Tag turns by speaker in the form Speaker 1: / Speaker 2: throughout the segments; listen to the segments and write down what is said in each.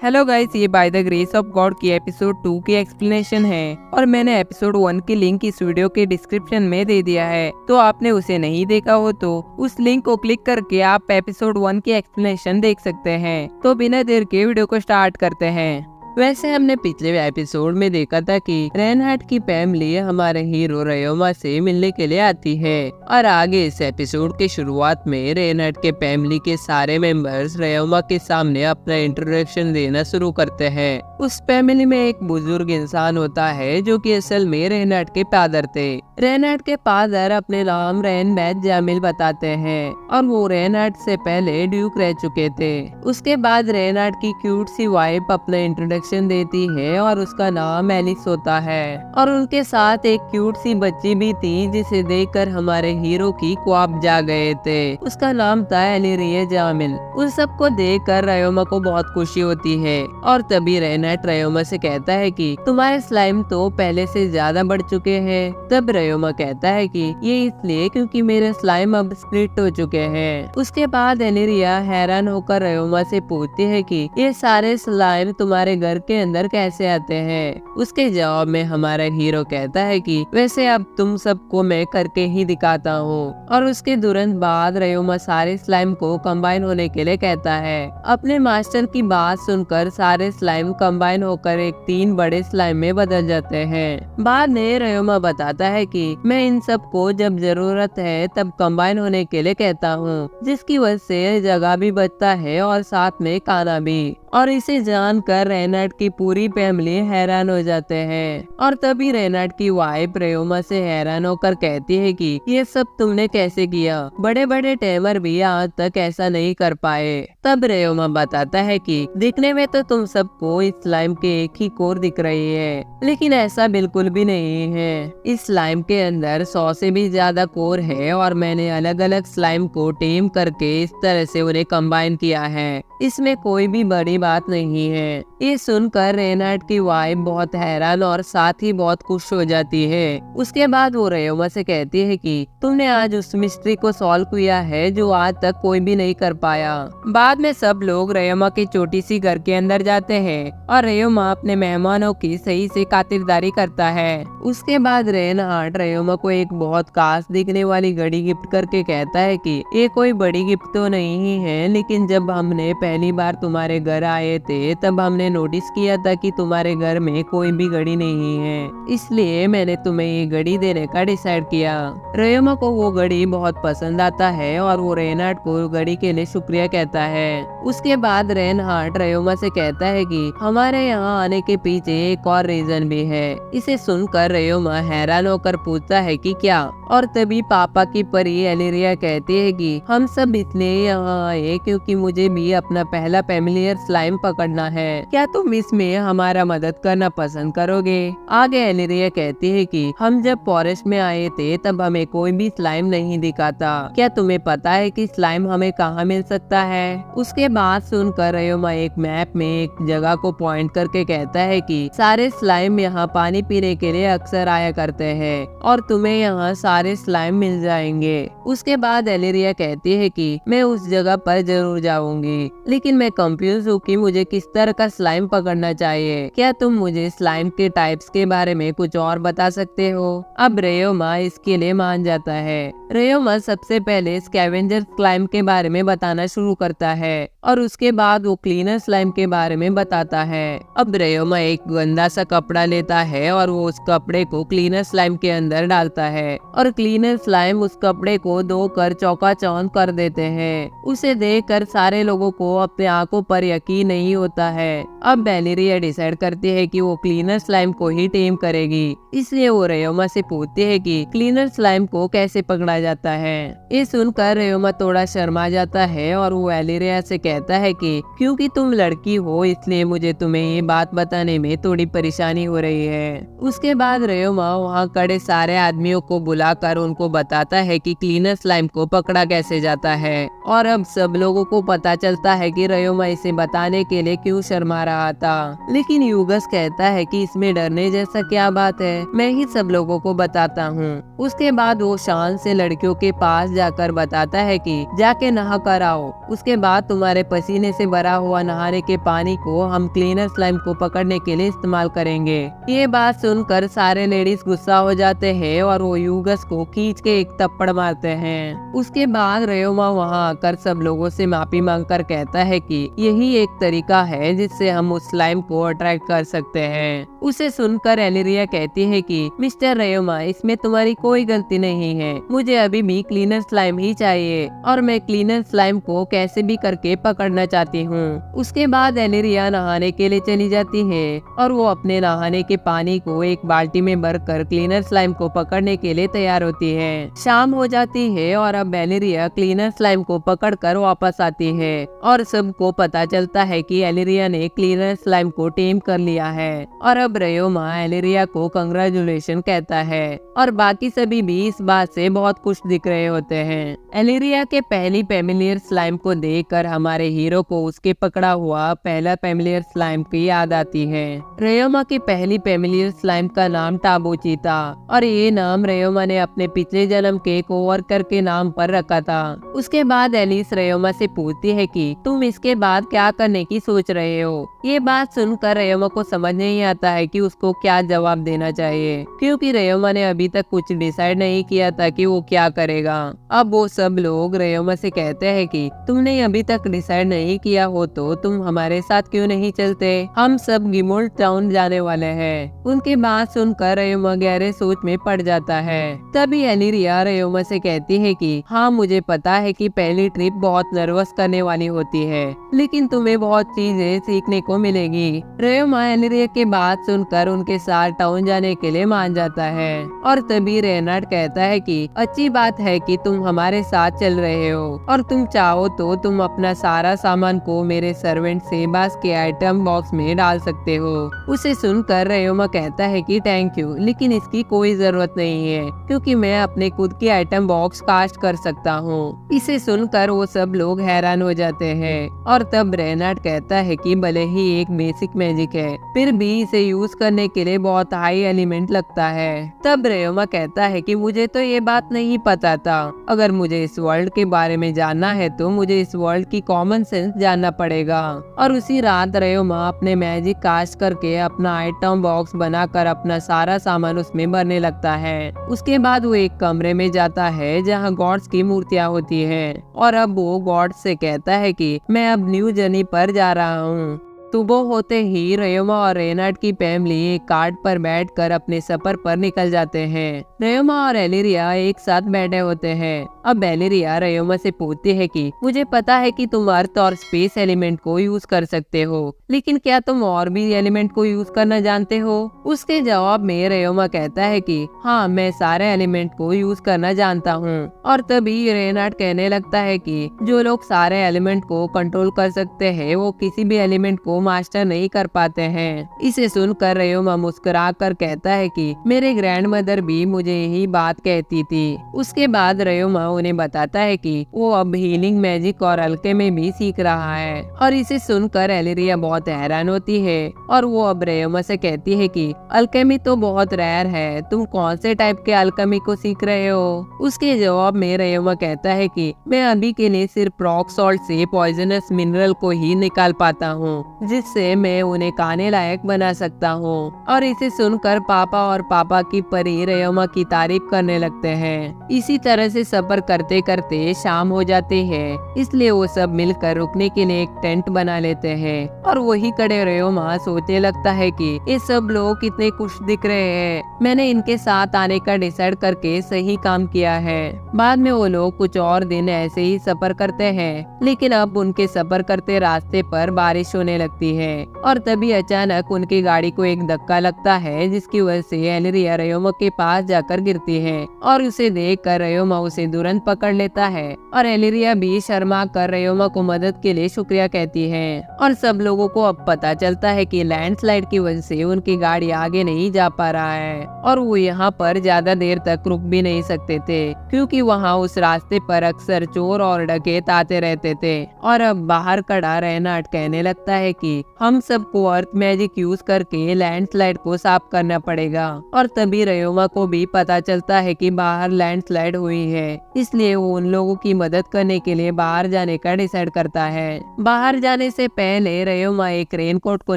Speaker 1: Hello guys, ये by the grace of God की episode 2 की एक्सप्लेनेशन है और मैंने एपिसोड 1 की लिंक इस वीडियो के डिस्क्रिप्शन में दे दिया है। तो आपने उसे नहीं देखा हो तो उस लिंक को क्लिक करके आप एपिसोड 1 की एक्सप्लेनेशन देख सकते हैं। तो बिना देर के वीडियो को स्टार्ट करते हैं। वैसे हमने पिछले एपिसोड में देखा था कि रेनहार्ट की फैमिली हमारे हीरो रयोमा से मिलने के लिए आती है और आगे इस एपिसोड के शुरुआत में रेनहार्ट के फैमिली के सारे मेंबर्स रयोमा के सामने अपना इंट्रोडक्शन देना शुरू करते हैं। उस फैमिली में एक बुजुर्ग इंसान होता है जो कि असल में रेनहार्ट के फादर थे। रेनहार्ट के फादर अपने नाम रेन बैज जामिल बताते हैं और वो रेनहार्ट से पहले ड्यूक रह चुके थे। उसके बाद रेनहार्ट की क्यूट सी वाइफ अपना इंट्रोडक्शन देती है और उसका नाम एलिस होता है और उनके साथ एक क्यूट सी बच्ची भी थी जिसे देखकर हमारे हीरो की ख्वाब जा गए थे। उसका नाम था एलिरिया जामिल। उस सब को देखकर रयोमा को बहुत खुशी होती है और तभी रेनहार्ट रयोमा से कहता है कि तुम्हारे स्लाइम तो पहले से ज्यादा बढ़ चुके हैं। तब रयोमा कहता है कि ये इसलिए क्योंकि मेरे स्लाइम अब स्प्लिट हो चुके हैं। उसके बाद एलिरिया हैरान होकर रयोमा से पूछती है कि ये सारे स्लाइम तुम्हारे घर के अंदर कैसे आते हैं। उसके जवाब में हमारा हीरो कहता है कि वैसे अब तुम सबको मैं करके ही दिखाता हूँ। और उसके तुरंत बाद रयोमा सारे स्लाइम को कंबाइन होने के लिए कहता है। अपने मास्टर की बात सुनकर सारे स्लाइम कंबाइन होकर एक 3 बड़े स्लाइम में बदल जाते हैं। बाद में रयोमा बताता है कि मैं इन सब को जब जरूरत है तब कंबाइन होने के लिए कहता हूँ, जिसकी वजह से जगह भी बचता है और साथ में खाना भी। और इसे जानकर रेनहार्ट की पूरी फैमिली हैरान हो जाते हैं और तभी रेनहार्ट की वाइफ रयोमा से हैरान होकर कहती है कि ये सब तुमने कैसे किया, बड़े बड़े टेमर भी आज तक ऐसा नहीं कर पाए। तब रयोमा बताता है कि दिखने में तो तुम सबको इस स्लाइम के एक ही कोर दिख रही है, लेकिन ऐसा बिल्कुल भी नहीं है। इस स्लाइम के अंदर 100 से भी ज्यादा कोर है और मैंने अलग अलग स्लाइम को टेम करके इस तरह से उन्हें कंबाइन किया है। इसमें कोई भी बड़ी बात नहीं है। ये सुनकर रेनहार्ट की वाइफ बहुत हैरान और साथ ही बहुत खुश हो जाती है। उसके बाद वो रयोमा से कहती है कि तुमने आज उस मिस्ट्री को सॉल्व किया है जो आज तक कोई भी नहीं कर पाया। बाद में सब लोग रयोमा की छोटी सी घर के अंदर जाते हैं और रयोमा अपने मेहमानों की सही से खातिरदारी करता है। उसके बाद रेनहार्ट रयोमा को एक बहुत खास दिखने वाली घड़ी गिफ्ट करके कहता है कि ये कोई बड़ी गिफ्ट तो नहीं है, लेकिन जब हमने पहली बार तुम्हारे घर आए थे तब हमने नोटिस किया था कि तुम्हारे घर में कोई भी घड़ी नहीं है, इसलिए मैंने तुम्हें ये घड़ी देने का डिसाइड किया। रयोमा को वो घड़ी बहुत पसंद आता है और वो रेनहार्ट को घड़ी के लिए शुक्रिया कहता है। उसके बाद रेनहार्ट रयोमा से कहता है कि हमारे यहाँ आने के पीछे एक और रीजन भी है। इसे सुनकर रयोमा हैरान होकर पूछता है कि क्या, और तभी पापा की परी एलिरिया कहती है कि हम सब इसलिए यहाँ आए क्योंकि मुझे भी अपना पहला फैमिलियर स्लाइम पकड़ना है। क्या तुम इसमें हमारा मदद करना पसंद करोगे? आगे एलिरिया कहती है कि हम जब फॉरेस्ट में आए थे तब हमें कोई भी स्लाइम नहीं दिखा था। क्या तुम्हें पता है कि स्लाइम हमें कहाँ मिल सकता है? उसके बाद सुनकर रयोमा एक मैप में एक जगह को पॉइंट करके कहता है कि सारे स्लाइम यहाँ पानी पीने के लिए अक्सर आया करते हैं और तुम्हें यहाँ सारे स्लाइम मिल जाएंगे। उसके बाद एलिरिया कहती है कि मैं उस जगह पर जरूर जाऊंगी, लेकिन मैं कंफ्यूज हूँ कि मुझे किस तरह का स्लाइम पकड़ना चाहिए। क्या तुम मुझे स्लाइम के टाइप्स के बारे में कुछ और बता सकते हो? अब रयोमा इसके लिए मान जाता है। रयोमा सबसे पहले स्कैवेंजर स्लाइम के बारे में बताना शुरू करता है और उसके बाद वो क्लीनर स्लाइम के बारे में बताता है। अब रयोमा एक गंदा सा कपड़ा लेता है और वो उस कपड़े को क्लीनर स्लाइम के अंदर डालता है और क्लीनर स्लाइम उस कपड़े को धोकर चौकाचौंध कर देते हैं। उसे देखकर सारे लोगों को अपने आंखों पर यकीन नहीं होता है। अब एलिरिया डिसाइड करती है कि वो क्लीनर स्लाइम को ही टेम करेगी, इसलिए वो रयोमा से पूछती है कि क्लीनर स्लाइम को कैसे पकड़ा जाता है। ये सुनकर रयोमा थोड़ा शर्मा जाता है और वो एलिरिया से कहता है कि क्योंकि तुम लड़की हो इसलिए मुझे तुम्हें ये बात बताने में थोड़ी परेशानी हो रही है। उसके बाद रयोमा वहाँ खड़े सारे आदमियों को बुलाकर उनको बताता है कि क्लीनर स्लाइम को पकड़ा कैसे जाता है और अब सब लोगों को पता चलता है कि रयोमा इसे बताने के लिए क्यों शर्मा रहा था, लेकिन यूगस कहता है कि इसमें डरने जैसा क्या बात है, मैं ही सब लोगों को बताता हूँ। उसके बाद वो शान से लड़कियों के पास जाकर बताता है कि जाके नहा कर आओ, उसके बाद तुम्हारे पसीने से भरा हुआ नहाने के पानी को हम क्लीनर स्लाइम को पकड़ने के लिए इस्तेमाल करेंगे। ये बात सुनकर सारे लेडीज गुस्सा हो जाते हैं और वो यूगस को खींच के एक थप्पड़ मारते हैं। उसके बाद रयोमा वहाँ आकर सब लोगों से माफी मांगकर कहता है कि यही एक तरीका है जिससे हम उस स्लाइम को अट्रैक्ट कर सकते हैं। उसे सुनकर एलिरिया कहती है कि मिस्टर रयोमा, इसमें तुम्हारी कोई गलती नहीं है, मुझे अभी भी क्लीनर स्लाइम ही चाहिए और मैं क्लीनर स्लाइम को कैसे भी करके पकड़ना चाहती हूँ। उसके बाद एलिरिया नहाने के लिए चली जाती है और वो अपने नहाने के पानी को एक बाल्टी में भरकर क्लीनर स्लाइम को पकड़ने के लिए तैयार होती है। शाम हो जाती है और अब एलिरिया क्लीनर स्लाइम को पकड़कर वापस आती है और सबको पता चलता है कि एलिरिया ने क्लीनर स्लाइम को टेम कर लिया है। और अब रयोमा एलिरिया को कंग्रेचुलेशन कहता है और बाकी सभी भी इस बात से बहुत खुश दिख रहे होते हैं। एलिरिया के पहली फेमिलियर स्लाइम को देखकर हमारे हीरो को उसके पकड़ा हुआ पहला फेमिलियर स्लाइम की याद आती है। रयोमा की पहली फेमिलियर स्लाइम का नाम टाबूची था और ये नाम रयोमा ने अपने पिछले जन्म के कोवर्कर के नाम पर रखा था। उसके बाद एलिस रयोमा से पूछती है कि तुम इसके बाद क्या करने की सोच रहे हो। ये बात सुनकर रयोमा को समझ नहीं आता है कि उसको क्या जवाब देना चाहिए, क्योंकि रयोमा ने अभी तक कुछ डिसाइड नहीं किया था कि वो क्या करेगा। अब वो सब लोग रयोमा से कहते हैं कि तुमने अभी तक डिसाइड नहीं किया हो तो तुम हमारे साथ क्यों नहीं चलते, हम सब गिमोल्ड टाउन जाने वाले हैं। उनकी बात सुनकर रयोमा गहरे सोच में पड़ जाता है। तभी एलिरिया रयोमा से कहती है कि हाँ, मुझे पता है कि पहली ट्रिप बहुत नर्वस करने वाली होती है, लेकिन तुम्हें बहुत चीजें सीखने को मिलेगी। रयोमा एलिरिया के बात सुनकर उनके साथ टाउन जाने के लिए मान जाता है और तभी रेनार्ड कहता है कि अच्छी बात है कि तुम हमारे साथ चल रहे हो और तुम चाहो तो तुम अपना सारा सामान को मेरे सर्वेंट सेबास के आइटम बॉक्स में डाल सकते हो। उसे सुनकर रयोमा कहता है कि थैंक यू, लेकिन इसकी कोई जरूरत नहीं है क्योंकि मैं अपने खुद की आइटम बॉक्स कास्ट कर सकता हूँ। इसे सुनकर वो सब लोग हैरान हो जाते हैं और तब रेनार्ड कहता है कि भले ही एक बेसिक मैजिक है, फिर भी इसे यूज करने के लिए बहुत हाई एलिमेंट लगता है। तब रयोमा कहता है कि मुझे तो ये बात नहीं पता था, अगर मुझे इस वर्ल्ड के बारे में जानना है तो मुझे इस वर्ल्ड की कॉमन सेंस जानना पड़ेगा। और उसी रात रयोमा अपने मैजिक कास्ट करके अपना आइटम बॉक्स बनाकर अपना सारा सामान उसमें भरने लगता है। उसके बाद वो एक कमरे में जाता है जहाँ गॉड्स की मूर्तियाँ होती है और अब वो गॉड्स से कहता है कि मैं अब न्यू जर्नी पर जा रहा हूँ। सुबह होते ही रयोमा और रेनार्ड की फैमिली एक कार्ट पर बैठकर अपने सफर पर निकल जाते हैं। रयोमा और एलिरिया एक साथ बैठे होते हैं। अब एलिरिया रयोमा से पूछती है कि मुझे पता है कि तुम अर्थ और स्पेस एलिमेंट को यूज कर सकते हो, लेकिन क्या तुम और भी एलिमेंट को यूज करना जानते हो? उसके जवाब में रयोमा कहता है कि हाँ, मैं सारे एलिमेंट को यूज करना जानता हूँ। और तभी रेनार्ड कहने लगता है कि जो लोग सारे एलिमेंट को कंट्रोल कर सकते हैं वो किसी भी एलिमेंट को मास्टर नहीं कर पाते हैं। इसे सुनकर रयोमा मुस्कुरा कर कहता है कि मेरे ग्रैंडमदर भी मुझे यही बात कहती थी। उसके बाद रयोमा उन्हें बताता है कि वो अब हीलिंग मैजिक और अल्केमी भी सीख रहा है और इसे सुनकर एलिरिया बहुत हैरान होती है और वो अब रयोमा से कहती है कि अल्केमी तो बहुत रेयर है, तुम कौन से टाइप के अल्केमी को सीख रहे हो? उसके जवाब में रयोमा कहता है कि मैं अभी के लिए सिर्फ रॉक सॉल्ट से पॉइजनस मिनरल को ही निकाल पाता हूँ, जिससे मैं उन्हें खाने लायक बना सकता हूँ। और इसे सुनकर पापा और पापा की परी रयोमा की तारीफ करने लगते हैं। इसी तरह से सफर करते करते शाम हो जाती है, इसलिए वो सब मिलकर रुकने के लिए एक टेंट बना लेते हैं और वही खड़े रयोमा सोचने लगता है कि ये सब लोग कितने खुश दिख रहे हैं, मैंने इनके साथ आने का डिसाइड करके सही काम किया है। बाद में वो लोग कुछ और दिन ऐसे ही सफर करते हैं, लेकिन अब उनके सफर करते रास्ते पर बारिश होने लगती लगती है और तभी अचानक उनकी गाड़ी को एक धक्का लगता है, जिसकी वजह से एलिरिया रयोमा के पास जाकर गिरती है और उसे देखकर रयोमा उसे तुरंत पकड़ लेता है और एलिरिया भी शर्मा कर रयोमा को मदद के लिए शुक्रिया कहती है। और सब लोगों को अब पता चलता है कि लैंडस्लाइड की वजह से उनकी गाड़ी आगे नहीं जा पा रहा है और वो यहाँ पर ज्यादा देर तक रुक भी नहीं सकते थे, क्योंकि वहाँ उस रास्ते पर अक्सर चोर और डकैत आते रहते थे। और अब बाहर खड़ा रेनार्ड कहने लगता है कि हम सबको अर्थ मैजिक यूज करके लैंडस्लाइड को साफ करना पड़ेगा। और तभी रयोमा को भी पता चलता है कि बाहर लैंडस्लाइड हुई है, इसलिए वो उन लोगों की मदद करने के लिए बाहर जाने का डिसाइड करता है। बाहर जाने से पहले रयोमा एक रेनकोट को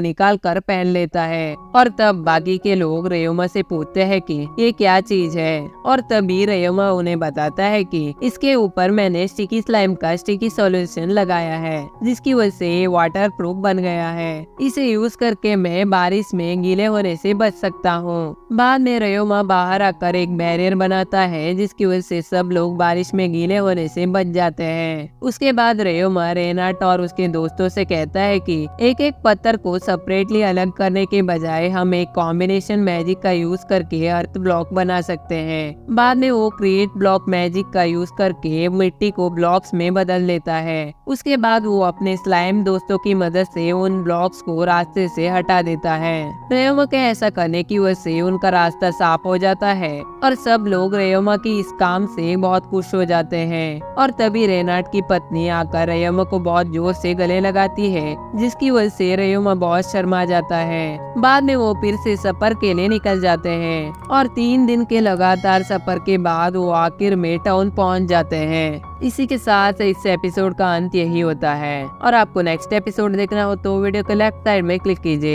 Speaker 1: निकाल कर पहन लेता है और तब बाकी के लोग रयोमा से पूछते हैं कि ये क्या चीज है। और तभी रयोमा उन्हें बताता है कि इसके ऊपर मैंने स्टिकी स्लाइम का स्टिकी सॉल्यूशन लगाया है, जिसकी वजह से ये वाटर प्रूफ बन गया है। इसे यूज करके मैं बारिश में गीले होने से बच सकता हूँ। बाद में रयोमा बाहर आकर एक बैरियर बनाता है, जिसकी वजह से सब लोग बारिश में गीले होने से बच जाते हैं। उसके बाद रयोमा रेनार्ड और उसके दोस्तों से कहता है कि एक एक पत्थर को सेपरेटली अलग करने के बजाय हम एक कॉम्बिनेशन मैजिक का यूज करके अर्थ ब्लॉक बना सकते हैं। बाद में वो क्रिएट ब्लॉक मैजिक का यूज करके मिट्टी को ब्लॉक्स में बदल लेता है। उसके बाद वो अपने स्लाइम दोस्तों की मदद से उन ब्लॉक्स को रास्ते से हटा देता है। रयोमा के ऐसा करने की वजह से उनका रास्ता साफ हो जाता है और सब लोग रयोमा की इस काम से बहुत खुश हो जाते हैं। और तभी रेनार्ड की पत्नी आकर रयोमा को बहुत जोर से गले लगाती है, जिसकी वजह से रयोमा बहुत शर्मा जाता है। बाद में वो फिर से सफर के लिए निकल जाते हैं और 3 दिन के लगातार सफर के बाद वो आखिर में टाउन पहुंच जाते हैं। इसी के साथ इस एपिसोड का अंत यही होता है। और आपको नेक्स्ट एपिसोड देखना हो तो वीडियो के लेफ्ट साइड में क्लिक कीजिए।